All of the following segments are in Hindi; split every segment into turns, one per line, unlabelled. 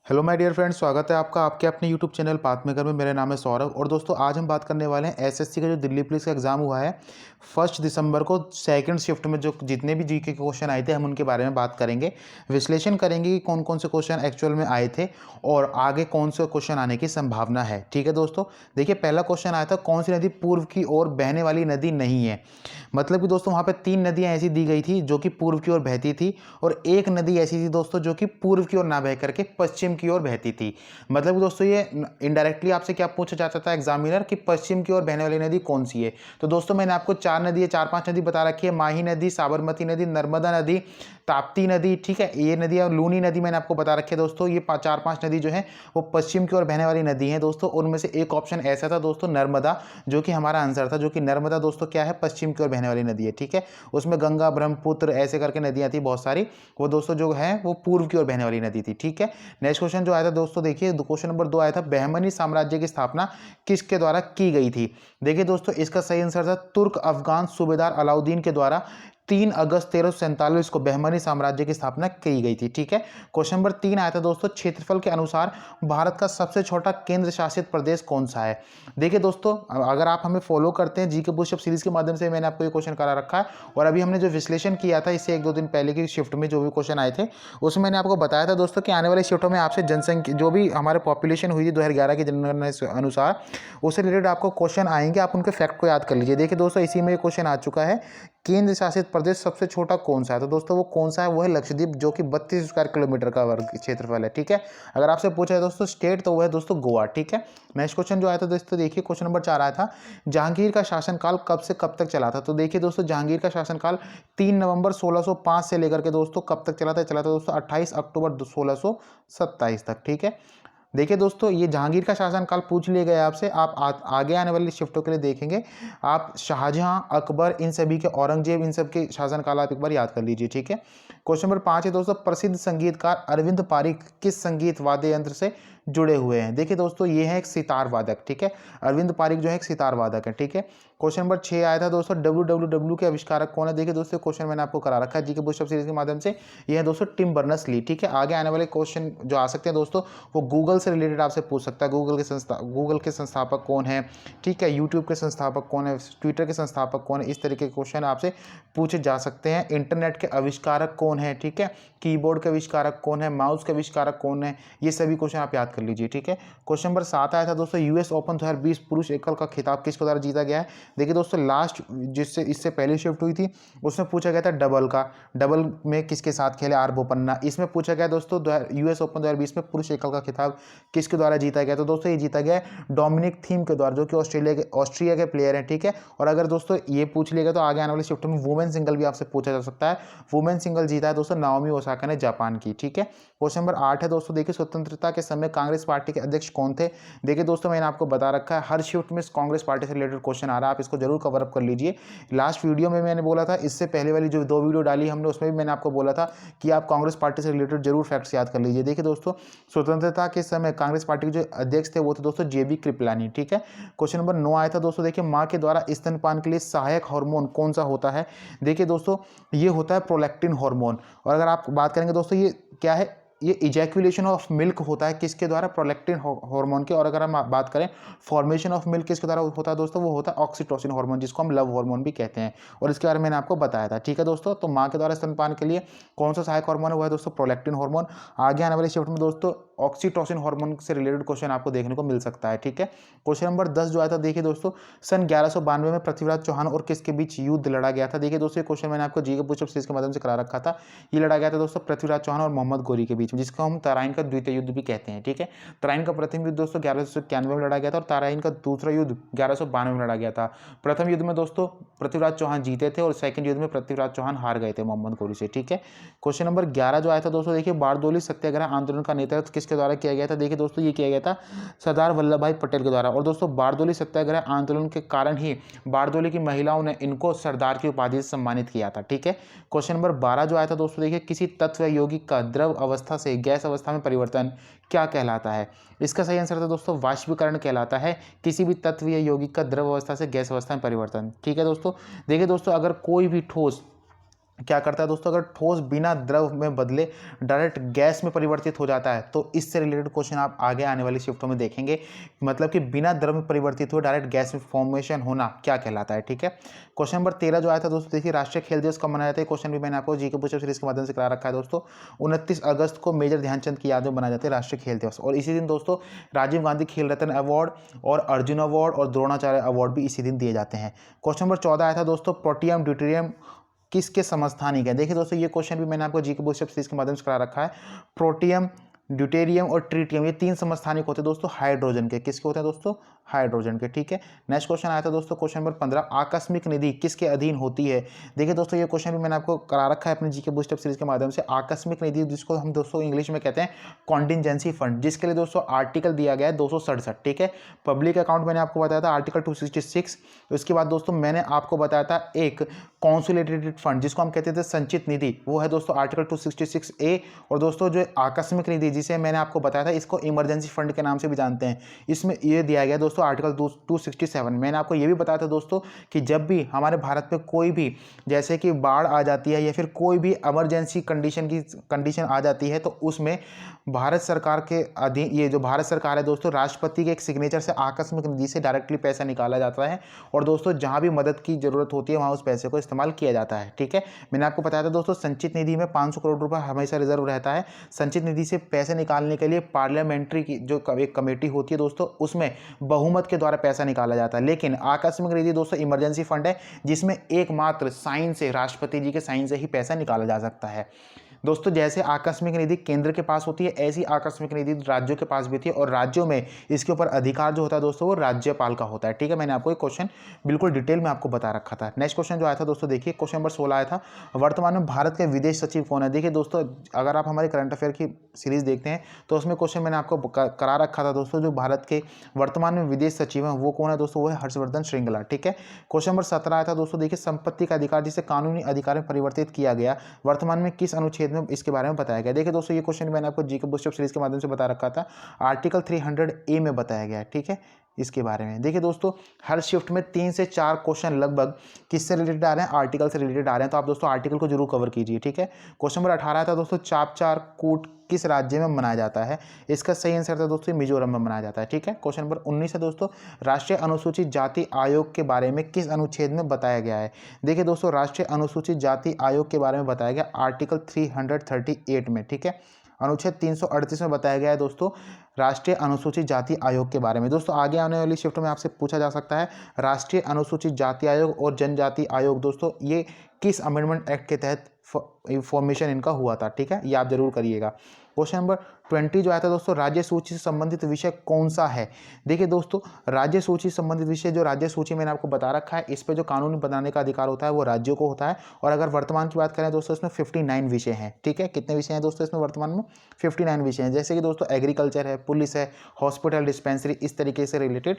हेलो माय डियर फ्रेंड्स, स्वागत है आपका आपके अपने यूट्यूब चैनल पाथ मेकर में। मेरा नाम है सौरभ और दोस्तों आज हम बात करने वाले हैं एसएससी का जो दिल्ली पुलिस का एग्ज़ाम हुआ है 1 दिसंबर को सेकंड शिफ्ट में। जो जितने भी जीके के क्वेश्चन आए थे हम उनके बारे में बात करेंगे, विश्लेषण करेंगे कि कौन कौन से क्वेश्चन एक्चुअल में आए थे और आगे कौन से क्वेश्चन आने की संभावना है। ठीक है दोस्तों, देखिए पहला क्वेश्चन आया था कौन सी नदी पूर्व की ओर बहने वाली नदी नहीं है। मतलब कि दोस्तों वहाँ पे 3 नदियाँ ऐसी दी गई थी जो कि पूर्व की ओर बहती थी और एक नदी ऐसी थी दोस्तों जो कि पूर्व की ओर ना बह करके पश्चिम की ओर बहती थी। मतलब कि दोस्तों ये इनडायरेक्टली आपसे क्या पूछा जाता था एग्जामिनर कि पश्चिम की ओर बहने वाली नदी कौन सी है। तो दोस्तों मैंने आपको 4 नदी बता रखी है, माही नदी, साबरमती नदी, नर्मदा नदी, ताप्ती नदी। ठीक है, ये नदी और लूनी नदी मैंने आपको बता रखी है दोस्तों। ये 4-5 नदी जो है वो पश्चिम की ओर बहने वाली नदी है दोस्तों। उनमें से एक ऑप्शन ऐसा था दोस्तों नर्मदा, जो कि हमारा आंसर था, जो कि नर्मदा दोस्तों क्या है, पश्चिम की ओर बहने वाली नदी है। ठीक है, उसमें गंगा, ब्रह्मपुत्र ऐसे करके नदियां थी बहुत सारी, वो दोस्तों जो है वो पूर्व की ओर बहने वाली नदी थी। ठीक है, नेक्स्ट क्वेश्चन जो आया था दोस्तों, देखिए क्वेश्चन नंबर 2 आया था बहमनी साम्राज्य की स्थापना किसके द्वारा की गई थी। देखिए दोस्तों इसका सही आंसर था तुर्क अफगान सूबेदार अलाउद्दीन के द्वारा 3 अगस्त 1347 को बहमनी साम्राज्य की स्थापना की गई थी। ठीक है, क्वेश्चन नंबर 3 आया था दोस्तों क्षेत्रफल के अनुसार भारत का सबसे छोटा केंद्र शासित प्रदेश कौन सा है। देखिए दोस्तों अगर आप हमें फॉलो करते हैं जीके पुशअप सीरीज के माध्यम से, मैंने आपको ये क्वेश्चन करा रखा है और अभी हमने जो विश्लेषण किया था इससे 1-2 दिन पहले की शिफ्ट में जो भी क्वेश्चन आए थे उसमें मैंने आपको बताया था दोस्तों कि आने वाले शिफ्टों में आपसे जनसंख्या जो भी हमारे पॉपुलेशन हुई थी 2011 की जनगणना के अनुसार उससे रिलेटेड आपको क्वेश्चन आएंगे, आप उनके फैक्ट को याद कर लीजिए। देखिए दोस्तों इसी में क्वेश्चन आ चुका है केंद्र शासित प्रदेश सबसे छोटा कौन सा है। तो दोस्तों वो कौन सा है, वो है लक्षद्वीप, जो कि 32 स्क्वायर किलोमीटर का वर्ग क्षेत्रफल है। ठीक है, अगर आपसे पूछा है दोस्तों स्टेट तो वो है दोस्तों गोवा। ठीक है, नेक्स्ट क्वेश्चन जो आया था दोस्तों, देखिए क्वेश्चन नंबर 4 आया था जहांगीर का शासनकाल कब से कब तक चला था। तो देखिए दोस्तों जहांगीर का शासनकाल 3 नवंबर 1605 से लेकर के दोस्तों कब तक चला था दोस्तों 28 अक्टूबर 1627 तक। ठीक है, देखिए दोस्तों ये जहांगीर का शासनकाल पूछ लिए गए आपसे, आप आगे आने वाली शिफ्टों के लिए देखेंगे आप शाहजहां, अकबर, इन सभी के, औरंगजेब, इन सब के शासनकाल आप एक बार याद कर लीजिए। ठीक है, क्वेश्चन नंबर 5 है दोस्तों प्रसिद्ध संगीतकार अरविंद पारिक किस संगीत वाद्य यंत्र से जुड़े हुए हैं। देखिए दोस्तों ये है एक सितार वादक। ठीक है, अरविंद पारिक जो है एक सितार वादक है। ठीक है, क्वेश्चन नंबर 6 आया था दोस्तों डब्ल्यू के आविष्कारक कौन है। देखिए दोस्तों क्वेश्चन मैंने आपको करा रखा है जीके पुशअप सीरीज के माध्यम से, ये है दोस्तों टिम बर्नर्स ली। ठीक है, आगे आने वाले क्वेश्चन जो आ सकते हैं दोस्तों वो गूगल से रिलेटेड आपसे पूछ सकता है। गूगल के संस्थापक कौन है, ठीक है, यूट्यूब के संस्थापक कौन है, ट्विटर के संस्थापक कौन है, इस तरीके के क्वेश्चन आपसे पूछे जा सकते हैं। इंटरनेट के आविष्कारक कौन है, ठीक है, कीबोर्ड के आविष्कारक कौन है, माउस के आविष्कारक कौन है, ये सभी क्वेश्चन आप याद कर लीजिए। ठीक है, क्वेश्चन नंबर 7 आया था दोस्तों यूएस ओपन 2020 पुरुष एकल का खिताब किसके द्वारा जीता गया है। देखिए दोस्तों लास्ट जिससे इससे पहली शिफ्ट हुई थी उसमें पूछा गया था डबल का, डबल में किसके साथ खेले, आर बोपन्ना। इसमें पूछा गया दोस्तों यूएस ओपन 2020 में पुरुष एकल का खिताब किसके द्वारा जीता गया। तो दोस्तों ये जीता गया डोमिनिक थीम के द्वारा, जो कि ऑस्ट्रिया के प्लेयर हैं। ठीक है, और अगर दोस्तों ये पूछ लिएगा तो आगे आने वाली शिफ्ट में वुमेन सिंगल भी आपसे पूछा जा सकता है। वुमेन सिंगल जीता है दोस्तों नाओमी ओसाका ने, जापान की। ठीक है, क्वेश्चन नंबर 8 है दोस्तों, देखिए स्वतंत्रता के समय कांग्रेस पार्टी के अध्यक्ष कौन थे। देखिए दोस्तों मैंने आपको बता रखा है हर शिफ्ट में कांग्रेस पार्टी से रिलेटेड क्वेश्चन आ रहा है, आप इसको जरूर कवर अप कर लीजिए। लास्ट वीडियो में मैंने बोला था, इससे पहले वाली जो 2 वीडियो डाली हमने उसमें भी मैंने आपको बोला था कि आप कांग्रेस पार्टी से रिलेटेड जरूर फैक्ट्स याद कर लीजिए। देखिए दोस्तों स्वतंत्रता के समय कांग्रेस पार्टी के जो अध्यक्ष थे वो थे दोस्तों जेबी कृपलानी। ठीक है, क्वेश्चन नंबर 9 आया था दोस्तों, देखिए माँ के द्वारा स्तनपान के लिए सहायक हार्मोन कौन सा होता है। देखिए दोस्तों ये होता है प्रोलैक्टिन हार्मोन। और अगर आप बात करेंगे दोस्तों ये क्या है, ये इजैकुलेशन ऑफ मिल्क होता है किसके द्वारा, प्रोलैक्टिन हार्मोन के। और अगर हम बात करें फॉर्मेशन ऑफ मिल्क किसके द्वारा होता है दोस्तों, वो होता है ऑक्सीटोसिन हार्मोन, जिसको हम लव हार्मोन भी कहते हैं और इसके बारे में मैंने आपको बताया था। ठीक है दोस्तों, तो माँ के द्वारा स्तनपान के लिए कौन सा सहायक हार्मोन है, वो है दोस्तों प्रोलैक्टिन हार्मोन। आगे आने वाले शिफ्ट में दोस्तों ऑक्सीटोसिन हार्मोन से रिलेटेड क्वेश्चन आपको देखने को मिल सकता है। ठीक है, क्वेश्चन नंबर 10 जो आया था, देखिए दोस्तों सन 1192 में पृथ्वीराज चौहान और किसके बीच युद्ध लड़ा गया था। देखिए दोस्तों ये क्वेश्चन मैंने आपको जीके पुशअप सीरीज के माध्यम से करा रखा था। ये लड़ा गया था दोस्तों पृथ्वीराज चौहान और मोहम्मद गोरी के बीच में, जिसको हम तराइन का द्वितीय युद्ध भी कहते हैं। ठीक है, तराइन का प्रथम युद्ध दोस्तों 1191 में लड़ा गया था और तराइन का दूसरा युद्ध 1192 में लड़ा गया था। प्रथम युद्ध में दोस्तों पृथ्वीराज चौहान जीते थे और सेकंड युद्ध में पृथ्वीराज चौहान हार गए थे मोहम्मद गोरी से। ठीक है, क्वेश्चन नंबर 11 जो आया था दोस्तों, देखिए बारदोली सत्याग्रह आंदोलन का नेतृत्व किसके द्वारा किया गया था। देखिए दोस्तों ये किया गया था सरदार वल्लभ भाई पटेल के द्वारा। और दोस्तों बारदोली सत्याग्रह आंदोलन के कारण ही बारदोली की महिलाओं ने इनको सरदार की उपाधि से सम्मानित किया था। ठीक है, क्वेश्चन नंबर 12 जो आया था दोस्तों, देखिए किसी तत्व यौगिक का द्रव अवस्था से गैस अवस्था में परिवर्तन क्या कहलाता है। इसका सही आंसर था दोस्तों वाष्पीकरण कहलाता है, किसी भी तत्व या यौगिक का द्रव अवस्था से गैस अवस्था में परिवर्तन। ठीक है दोस्तों, देखिए दोस्तों अगर कोई भी ठोस क्या करता है दोस्तों, अगर ठोस बिना द्रव में बदले डायरेक्ट गैस में परिवर्तित हो जाता है तो इससे रिलेटेड क्वेश्चन आप आगे आने वाली शिफ्टों में देखेंगे। मतलब कि बिना द्रव में परिवर्तित हो डायरेक्ट गैस में फॉर्मेशन होना क्या कहलाता है, ठीक है। क्वेश्चन नंबर 13 जो आया था दोस्तों, देखिए राष्ट्रीय खेल दिवस कब मनाया जाता है। क्वेश्चन भी मैंने आपको जीके पुशअप सीरीज के माध्यम से करा रखा है दोस्तों। 29 अगस्त को मेजर ध्यानचंद की याद में मनाया जाता है राष्ट्रीय खेल दिवस। और इसी दिन दोस्तों राजीव गांधी खेल रत्न अवार्ड और अर्जुन अवार्ड और द्रोणाचार्य अवार्ड भी इसी दिन दिए जाते हैं। क्वेश्चन नंबर 14 आया था दोस्तों, प्रोटियम ड्यूटेरियम किसके समस्थानिक है। देखिए दोस्तों ये क्वेश्चन भी मैंने आपको जीके बुस्टअप सीरीज के माध्यम से करा रखा है। प्रोटियम, ड्यूटेरियम और ट्रिटियम ये 3 समस्थानिक होते हैं दोस्तों हाइड्रोजन के। किसके होते हैं दोस्तों, हाइड्रोजन के, ठीक है। नेक्स्ट क्वेश्चन आया था दोस्तों, क्वेश्चन नंबर 15, आकस्मिक निधि किसके अधीन होती है। देखिए दोस्तों ये क्वेश्चन भी मैंने आपको करा रखा है अपने जीके बुस्टअप सीरीज के माध्यम से। आकस्मिक निधि जिसको हम दोस्तों इंग्लिश में कहते हैं कॉन्टिजेंसी फंड, जिसके लिए दोस्तों आर्टिकल दिया गया है 267, ठीक है। पब्लिक अकाउंट मैंने आपको बताया था आर्टिकल 266। उसके बाद दोस्तों मैंने आपको बताया था एक कॉन्सोलिडेटेड फंड जिसको हम कहते थे संचित निधि, वो है दोस्तों आर्टिकल 266A। और दोस्तों जो आकस्मिक निधि जिसे मैंने आपको बताया था इसको इमरजेंसी फंड के नाम से भी जानते हैं, इसमें ये दिया गया दोस्तों आर्टिकल 267। मैंने आपको ये भी बताया था दोस्तों कि जब भी हमारे भारत में कोई भी जैसे कि बाढ़ आ जाती है या फिर कोई भी इमरजेंसी कंडीशन आ जाती है तो उसमें भारत सरकार के अधीन, ये जो भारत सरकार है दोस्तों, राष्ट्रपति के एक सिग्नेचर से आकस्मिक निधि से डायरेक्टली पैसा निकाला जाता है। और दोस्तों जहां भी मदद की जरूरत होती है वहां उस पैसे को इस्तेमाल किया जाता है, ठीक है। मैंने आपको बताया था दोस्तों संचित निधि में 500 करोड़ रुपए हमेशा रिजर्व रहता है। संचित निधि से पैसे निकालने के लिए पार्लियामेंट्री की जो एक कमेटी होती है दोस्तों उसमें बहुमत के द्वारा पैसा निकाला जाता है। लेकिन आकस्मिक निधि दोस्तों इमरजेंसी फंड है जिसमें एकमात्र साइन से, राष्ट्रपति जी के साइन से ही पैसा निकाला जा सकता है। दोस्तों जैसे आकस्मिक निधि केंद्र के पास होती है ऐसी आकस्मिक निधि राज्यों के पास भी थी, और राज्यों में इसके ऊपर अधिकार जो होता है दोस्तों वो राज्यपाल का होता है, ठीक है। मैंने आपको एक क्वेश्चन बिल्कुल डिटेल में आपको बता रखा था। नेक्स्ट क्वेश्चन जो आया था दोस्तों, देखिए क्वेश्चन नंबर 16 आया था, वर्तमान में भारत के विदेश सचिव कौन है। देखिए दोस्तों अगर आप हमारे करंट अफेयर की सीरीज देखते हैं तो उसमें क्वेश्चन मैंने आपको करा रखा था दोस्तों, जो भारत के वर्तमान में विदेश सचिव हैं वो कौन है दोस्तों, वो है हर्षवर्धन श्रृंगला, ठीक है। क्वेश्चन नंबर 17 आया था दोस्तों, देखिए संपत्ति का अधिकार जिसे कानूनी अधिकार में परिवर्तित किया गया वर्तमान में किस अनुच्छेद में इसके बारे में बताया गया। देखिए दोस्तों ये क्वेश्चन मैंने आपको जीके बुस्टअप सीरीज के माध्यम से बता रखा था, आर्टिकल 300A में बताया गया है, ठीक है, इसके बारे में। देखिए दोस्तों हर शिफ्ट में 3 से 4 क्वेश्चन लगभग किससे रिलेटेड आ रहे हैं, आर्टिकल से रिलेटेड आ रहे हैं, तो आप दोस्तों आर्टिकल को जरूर कवर कीजिए, ठीक है। क्वेश्चन नंबर 18 था दोस्तों, चापचार कूट किस राज्य में मनाया जाता है। इसका सही आंसर था दोस्तों मिजोरम में मनाया जाता है, ठीक है। क्वेश्चन नंबर 19 है दोस्तों, राष्ट्रीय अनुसूचित जाति आयोग के बारे में किस अनुच्छेद में बताया गया है। देखिए दोस्तों राष्ट्रीय अनुसूचित जाति आयोग के बारे में बताया गया आर्टिकल 338 में, ठीक है। अनुच्छेद 338 में बताया गया है दोस्तों राष्ट्रीय अनुसूचित जाति आयोग के बारे में। दोस्तों आगे आने वाली शिफ्ट में आपसे पूछा जा सकता है राष्ट्रीय अनुसूचित जाति आयोग और जनजाति आयोग दोस्तों ये किस अमेंडमेंट एक्ट के तहत फॉर्मेशन इनका हुआ था, ठीक है, ये आप जरूर करिएगा। क्वेश्चन नंबर 20 जो आया था दोस्तों, राज्य सूची से संबंधित विषय कौन सा है। देखिए दोस्तों राज्य सूची से संबंधित विषय, जो राज्य सूची मैंने आपको बता रखा है इस पे जो कानून बनाने का अधिकार होता है वो राज्यों को होता है। और अगर वर्तमान की बात करें दोस्तों इसमें 59 विषय हैं, ठीक है। कितने विषय हैं दोस्तों इसमें वर्तमान में, 59 विषय हैं। जैसे कि दोस्तों एग्रीकल्चर है, पुलिस है, हॉस्पिटल, डिस्पेंसरी, इस तरीके से रिलेटेड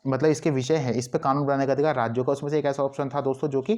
मतलब इसके विषय है, इस पर कानून बनाने का अधिकार राज्यों का। उसमें से एक ऐसा ऑप्शन था दोस्तों जो कि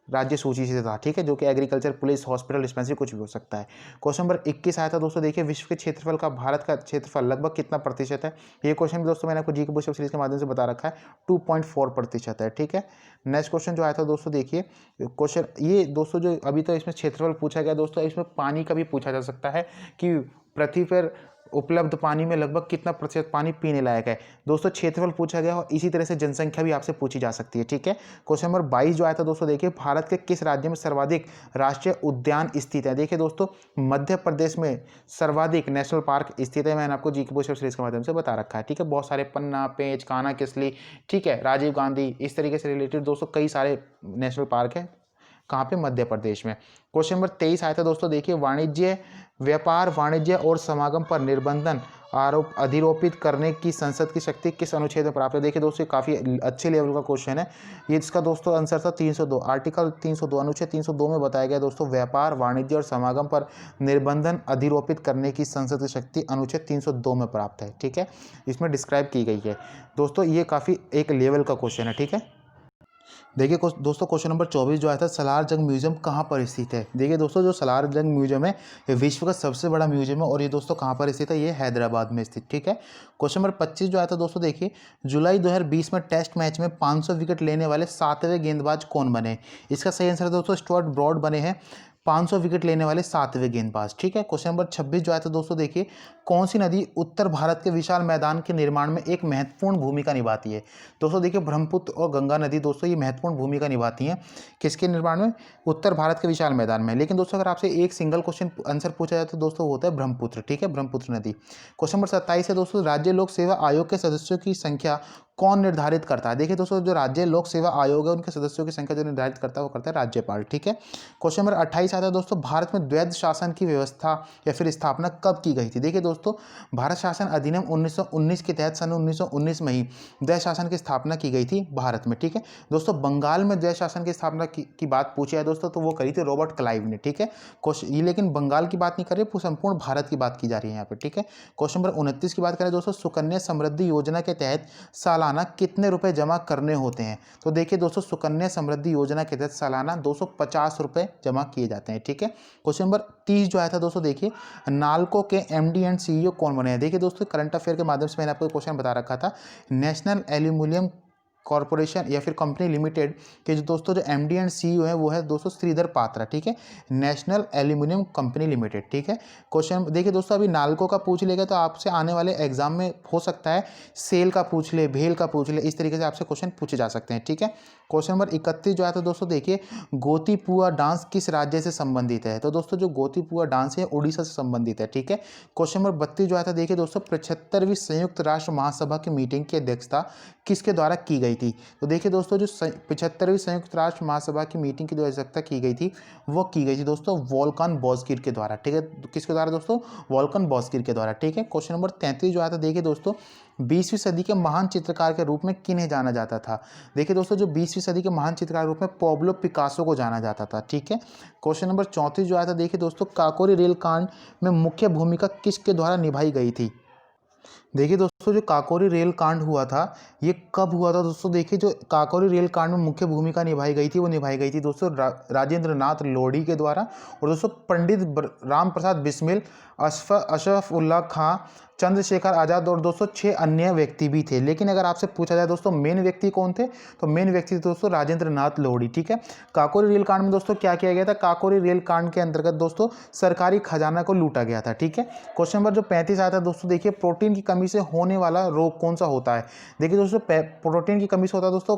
राज्य सूची से था, ठीक है, जो कि एग्रीकल्चर, पुलिस, हॉस्पिटल, डिस्पेंसरी कुछ भी हो सकता है। क्वेश्चन नंबर 21 आया था दोस्तों, देखिए विश्व के क्षेत्रफल का भारत का क्षेत्रफल लगभग कितना प्रतिशत है। ये क्वेश्चन भी दोस्तों मैंने आपको जीके बुस्टअप सीरीज के माध्यम से बता रखा है 2.4% है, ठीक है। नेक्स्ट क्वेश्चन जो आया था दोस्तों, देखिए क्वेश्चन ये दोस्तों जो अभी तो इसमें क्षेत्रफल पूछा गया दोस्तों, इसमें पानी का भी पूछा जा सकता है कि पृथ्वी पर उपलब्ध पानी में लगभग कितना प्रतिशत पानी पीने लायक है। दोस्तों क्षेत्रफल पूछा गया और इसी तरह से जनसंख्या भी आपसे पूछी जा सकती है, ठीक है। क्वेश्चन नंबर 22 जो आया था दोस्तों, देखिए भारत के किस राज्य में सर्वाधिक राष्ट्रीय उद्यान स्थित है। देखिए दोस्तों मध्य प्रदेश में सर्वाधिक नेशनल पार्क स्थित है, मैंने आपको जीके बुस्टअप सीरीज के माध्यम से बता रखा है, ठीक है। बहुत सारे पन्ना, पेंच, कान्हा किसली, ठीक है, राजीव गांधी, इस तरीके से रिलेटेड दोस्तों कई सारे नेशनल पार्क है, कहाँ पे, मध्य प्रदेश में। क्वेश्चन नंबर 23 आया था दोस्तों, देखिए वाणिज्य, व्यापार, वाणिज्य और समागम पर निर्बंधन आरोप अधिरोपित करने की संसद की शक्ति किस अनुच्छेद में प्राप्त है। देखिए दोस्तों काफ़ी अच्छे लेवल का क्वेश्चन है ये, इसका दोस्तों आंसर था 302, आर्टिकल 302, अनुच्छेद 302 में बताया गया दोस्तों व्यापार, वाणिज्य और समागम पर निर्बंधन अधिरोपित करने की संसद की शक्ति अनुच्छेद 302 में प्राप्त है, ठीक है, इसमें डिस्क्राइब की गई है दोस्तों। ये काफ़ी एक लेवल का क्वेश्चन है, ठीक है। देखिए दोस्तों क्वेश्चन नंबर 24 जो आया था, सलार जंग म्यूजियम कहाँ पर स्थित है। देखिए दोस्तों जो सलार जंग म्यूजियम है ये विश्व का सबसे बड़ा म्यूजियम है और ये दोस्तों कहाँ पर स्थित है, ये हैदराबाद में स्थित। ठीक है। क्वेश्चन नंबर 25 जो आया था दोस्तों, देखिए जुलाई 2020 में टेस्ट मैच में 500 विकेट लेने वाले 7वें गेंदबाज कौन बने। इसका सही आंसर है दोस्तों स्टुअर्ट ब्रॉड बने हैं 500 विकेट लेने वाले 7वें गेंदबाज। ठीक है। क्वेश्चन नंबर 26 जो आया था दोस्तों, देखिए कौन सी नदी उत्तर भारत के विशाल मैदान के निर्माण में एक महत्वपूर्ण भूमिका निभाती है। दोस्तों देखिए ब्रह्मपुत्र और गंगा नदी दोस्तों ये महत्वपूर्ण भूमिका निभाती हैं किसके निर्माण में, उत्तर भारत के विशाल मैदान में। लेकिन दोस्तों अगर आपसे एक सिंगल क्वेश्चन आंसर पूछा जाए तो दोस्तों होता है ब्रह्मपुत्र। ठीक है, ब्रह्मपुत्र नदी। क्वेश्चन नंबर 27 है दोस्तों, राज्य लोक सेवा आयोग के सदस्यों की संख्या कौन निर्धारित करता है। देखिए दोस्तों जो राज्य लोक सेवा आयोग है उनके सदस्यों की संख्या जो निर्धारित करता है वो करता है राज्यपाल। ठीक है। क्वेश्चन नंबर 28 आता है दोस्तों, भारत में द्वैध शासन की व्यवस्था या फिर स्थापना कब की गई थी। देखिए दोस्तों भारत शासन अधिनियम 1919 के तहत सन 1919 में ही द्वैध शासन की स्थापना की गई थी भारत में। ठीक है दोस्तों, बंगाल में द्वैध शासन की स्थापना की बात पूछी है दोस्तों तो वो करी थी रॉबर्ट क्लाइव ने। ठीक है, क्वेश्चन ये लेकिन बंगाल की बात नहीं कर रही, संपूर्ण भारत की बात की जा रही है यहाँ पे। ठीक है। क्वेश्चन नंबर 29 की बात करें दोस्तों, सुकन्या समृद्धि योजना के तहत सालाना कितने रुपए जमा करने होते हैं। तो देखिए दोस्तों सुकन्या समृद्धि योजना के तहत सालाना 250 रुपए जमा किए जाते हैं। ठीक है। क्वेश्चन नंबर 30 जो आया था दोस्तों, देखिए नालको के एमडी एंड सीईओ कौन बने हैं। देखिए दोस्तों करंट अफेयर के माध्यम से मैंने आपको क्वेश्चन बता रखा था, नेशनल एल्यूमिनियम कॉर्पोरेशन या फिर कंपनी लिमिटेड के जो दोस्तों जो एमडी एंड सीईओ है वो है दोस्तों श्रीधर पात्रा। ठीक है, नेशनल एल्यूमिनियम कंपनी लिमिटेड। ठीक है। क्वेश्चन देखिए दोस्तों अभी नालको का पूछ लेगा तो आपसे आने वाले एग्जाम में हो सकता है सेल का पूछ ले, भेल का पूछ ले, इस तरीके से आपसे क्वेश्चन पूछे जा सकते हैं। ठीक है। क्वेश्चन नंबर 31 जो है तो दोस्तों देखिए गोतीपुआ डांस किस राज्य से संबंधित है। तो दोस्तों जो गोतीपुआ डांस है उड़ीसा से संबंधित है। ठीक है। क्वेश्चन नंबर 32 जो है था देखिए दोस्तों 75वीं संयुक्त राष्ट्र महासभा की मीटिंग की अध्यक्षता किसके द्वारा की गई थी। तो देखिए दोस्तों जो 75वीं संयुक्त राष्ट्र महासभा की मीटिंग की जो अध्यक्षता की गई थी वो की गई थी दोस्तों वोल्कान बॉस्किर के द्वारा। ठीक है, किसके द्वारा दोस्तों, वोल्कान बॉस्किर के द्वारा। ठीक है। क्वेश्चन नंबर 33 जो आता देखिए दोस्तों 20वीं सदी के महान चित्रकार के रूप में किन्हें जाना जाता था। देखिए दोस्तों जो 20वीं सदी के महान चित्रकार के रूप में पाब्लो पिकासो को जाना जाता था। ठीक है। क्वेश्चन नंबर 34 जो आया था देखिए दोस्तों काकोरी रेल कांड में मुख्य भूमिका किसके द्वारा निभाई गई थी। देखिए दोस्तों जो काकोरी रेल कांड हुआ था ये कब हुआ था दोस्तों। देखिए जो काकोरी रेल कांड में मुख्य भूमिका निभाई गई थी वो निभाई गई थी दोस्तों राजेंद्र नाथ लोढ़ी के द्वारा और दोस्तों पंडित राम प्रसाद बिस्मिल, अशरफ उल्लाह खां, चंद्रशेखर आज़ाद और दोस्तों 6 अन्य व्यक्ति भी थे। लेकिन अगर आपसे पूछा जाए दोस्तों मेन व्यक्ति कौन थे तो मेन व्यक्ति थे दोस्तों राजेंद्र नाथ लोढ़ी। ठीक है। काकोरी रेल कांड में दोस्तों क्या किया गया था, काकोरी रेल कांड के अंतर्गत दोस्तों सरकारी खजाना को लूटा गया था। ठीक है। क्वेश्चन नंबर जो 35 आता है दोस्तों देखिए प्रोटीन की कमी से होने वाला रोग कौन सा होता है। देखिए दोस्तों प्रोटीन की कमी से होता है दोस्तों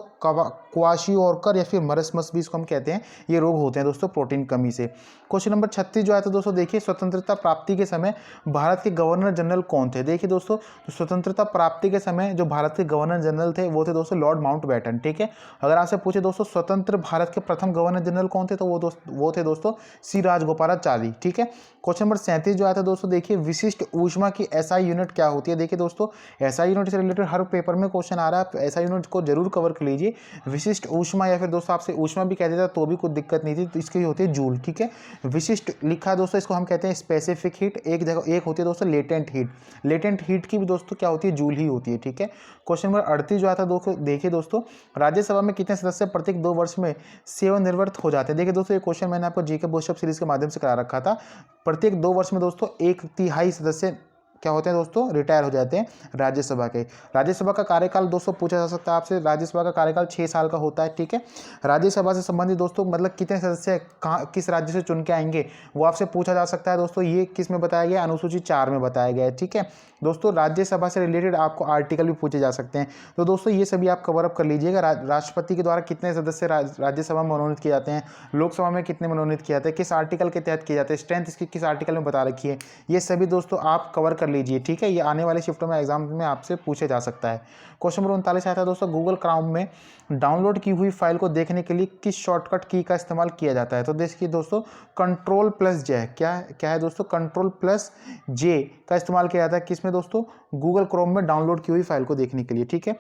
क्वाशियोरकर या फिर मरसमस भी इसको हम कहते हैं, ये रोग होते हैं दोस्तों प्रोटीन कमी से। क्वेश्चन नंबर 36 जो आया था दोस्तों देखिए स्वतंत्रता प्राप्ति के समय भारत के गवर्नर जनरल कौन थे। देखिए दोस्तों स्वतंत्रता प्राप्ति के समय जो भारत के गवर्नर जनरल थे वो थे दोस्तों लॉर्ड माउंटबेटन। ठीक है। अगर आपसे पूछे दोस्तों स्वतंत्र भारत के प्रथम गवर्नर जनरल कौन थे तो वो थे दोस्तों सी राजगोपालाचारी। ठीक है। क्वेश्चन नंबर 37 जो आया था दोस्तों देखिए विशिष्ट ऊष्मा की एसआई यूनिट क्या होती है। देखिए दोस्तों एसआई यूनिट से रिलेटेड हर पेपर में क्वेश्चन आ रहा है, एसआई यूनिट को जरूर कवर कर लीजिए। विशिष्ट ऊष्मा या फिर दोस्तों आपसे ऊष्मा भी कह देता तो भी कोई दिक्कत नहीं थी, तो इसकी होती है जूल। ठीक है। विशिष्ट लिखा है दोस्तों, इसको हम कहते हैं स्पेसिफिक हीट, एक जगह एक होती है दोस्तों लेटेंट हीट। लेटेंट हीट की भी दोस्तों क्या होती है, जूल ही होती है। ठीक है। क्वेश्चन नंबर 38 जो आता है देखिए दोस्तों राज्यसभा में कितने सदस्य प्रत्येक 2 वर्ष में सेवानिवृत्त हो जाते हैं। देखिए दोस्तों ये क्वेश्चन मैंने आपको जीके बुस्टअप सीरीज के माध्यम से करा रखा था। प्रत्येक 2 वर्ष में दोस्तों 1/3 सदस्य क्या होते हैं दोस्तों, रिटायर हो जाते हैं राज्यसभा के। राज्यसभा का कार्यकाल दोस्तों पूछा जा सकता है आपसे, राज्यसभा का कार्यकाल 6 साल का होता है। ठीक है। राज्यसभा से संबंधित दोस्तों मतलब कितने सदस्य कहाँ किस राज्य से चुन के आएंगे वो आपसे पूछा जा सकता है दोस्तों। ये किस में बताया गया, अनुसूची 4 में बताया गया है। ठीक है दोस्तों, राज्यसभा से रिलेटेड आपको आर्टिकल भी पूछे जा सकते हैं, तो दोस्तों ये सभी आप कवर अप कर लीजिएगा। राष्ट्रपति के द्वारा कितने सदस्य राज्यसभा में मनोनीत किए जाते हैं, लोकसभा में कितने मनोनीत किए जाते हैं, किस आर्टिकल के तहत किए जाते हैं, स्ट्रेंथ इसकी किस आर्टिकल में बता रखी है, ये सभी दोस्तों आप कवर कर लीजिए। ठीक है, ये आने वाले शिफ्टों में एग्जाम में आपसे पूछे जा सकता है। क्वेश्चन नंबर 39 आता है दोस्तों गूगल क्रोम में डाउनलोड की हुई फाइल को देखने के लिए किस शॉर्टकट की का इस्तेमाल किया जाता है। तो देखिए दोस्तों Ctrl+J क्या है दोस्तों, Ctrl+J का इस्तेमाल किया जाता है किसमें दोस्तों, गूगल क्रोम में डाउनलोड की हुई फाइल को देखने के लिए। ठीक है।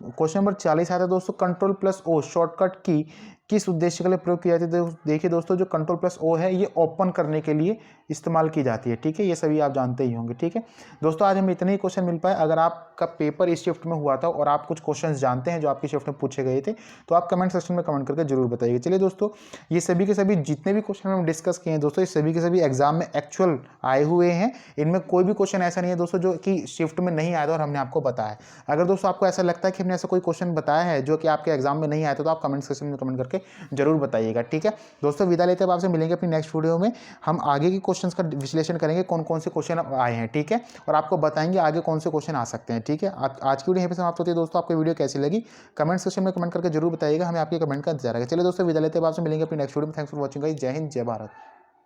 क्वेश्चन नंबर 40 आता है दोस्तों, कंट्रोल प्लस ओ शॉर्टकट की किस उद्देश्य के लिए प्रयोग की जाती है। देखिए दोस्तों, जो कंट्रोल प्लस ओ है ये ओपन करने के लिए इस्तेमाल की जाती है, ठीक है, ये सभी आप जानते ही होंगे, ठीक है दोस्तों। आज हमें इतने ही क्वेश्चन मिल पाए। अगर आपका पेपर इस शिफ्ट में हुआ था और आप कुछ क्वेश्चंस जानते हैं जो आपकी शिफ्ट में पूछे गए थे, तो आप कमेंट सेक्शन में कमेंट करके जरूर बताइए। चलिए दोस्तों, ये सभी के सभी जितने भी क्वेश्चन हम डिस्कस किए हैं दोस्तों, ये सभी के सभी एग्जाम में एक्चुअल आए हुए हैं। इनमें कोई भी क्वेश्चन ऐसा नहीं है दोस्तों जो कि शिफ्ट में नहीं आया था और हमने आपको बताया। अगर दोस्तों आपको ऐसा लगता है कि हमने ऐसा कोई क्वेश्चन बताया है जो कि आपके एग्जाम में नहीं आया था, तो आप कमेंट सेक्शन में कमेंट करके जरूर बताइएगा, ठीक है दोस्तों। विदा लेते हैं, आपसे मिलेंगे अपनी नेक्स्ट वीडियो में। हम आगे के क्वेश्चंस का विश्लेषण करेंगे, कौन कौन से क्वेश्चन आए हैं, ठीक है, और आपको बताएंगे आगे कौन से क्वेश्चन आ सकते हैं, ठीक है। आज की वीडियो यहीं पे समाप्त होती है दोस्तों। आपको वीडियो कैसी लगी कमेंट सेक्शन में कमेंट करके जरूर बताइएगा, हमें आपके कमेंट का इंतजार है। चलिए दोस्तों, विदा लेते हैं, आपसे मिलेंगे अपनी नेक्स्ट वीडियो में। थैंक्स फॉर वॉचिंग गाइस, जय हिंद, जय भारत।